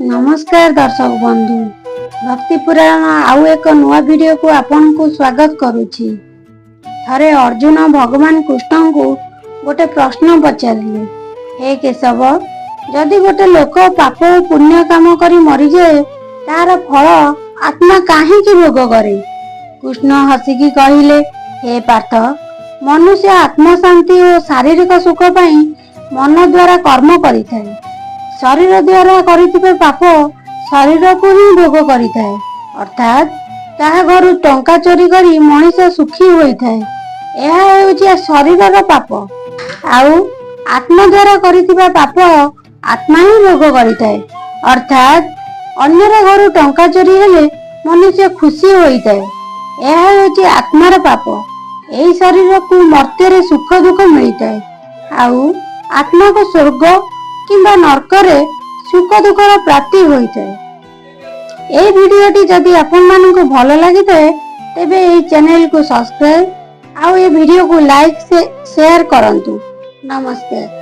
नमस्कार दर्शक बंधु भक्ति पुराण आउ एक नुआ वीडियो को आपन को स्वागत करुछि। थरे अर्जुन भगवान कृष्ण को गोटे प्रश्न पचारिले, हे केशव, जदि गोटे लोक पाप और पुण्य काम करी मरी जाए तार फल आत्मा काहेकि भोग करे? कृष्ण हसिकी कहिले, हे पार्थ, मनुष्य आत्म शांति और शारीरिक सुख पाई मन द्वारा कर्म करिथाए। शरीर द्वारा करिथिबे पाप शरीर को ही भोग करिथाए, अर्थात ताहा घरु टंका चोरी करी मनीष सुखी होइथाए। एहा हेउछि शरीरर पाप। आउ आत्मा द्वारा करिथिबा पाप आत्मा ही भोग करिथाए, अर्थात अन्यर घरु टंका चोरी हेले मनुष्य खुशी होइथाए। एहा हेउछि आत्मार पाप। एही शरीर को मर्त्य सुख दुख मिलिथाए। आउ आत्मा को स्वर्ग किंबा नरकरे सुख दुखर प्राप्ति होइथाए। ए वीडियोटी जदि आपन माननको भल लागिथाए तेबे ए चैनल को सब्सक्राइब आउ ए वीडियो को लाइक से शेयर करंतु। नमस्कार।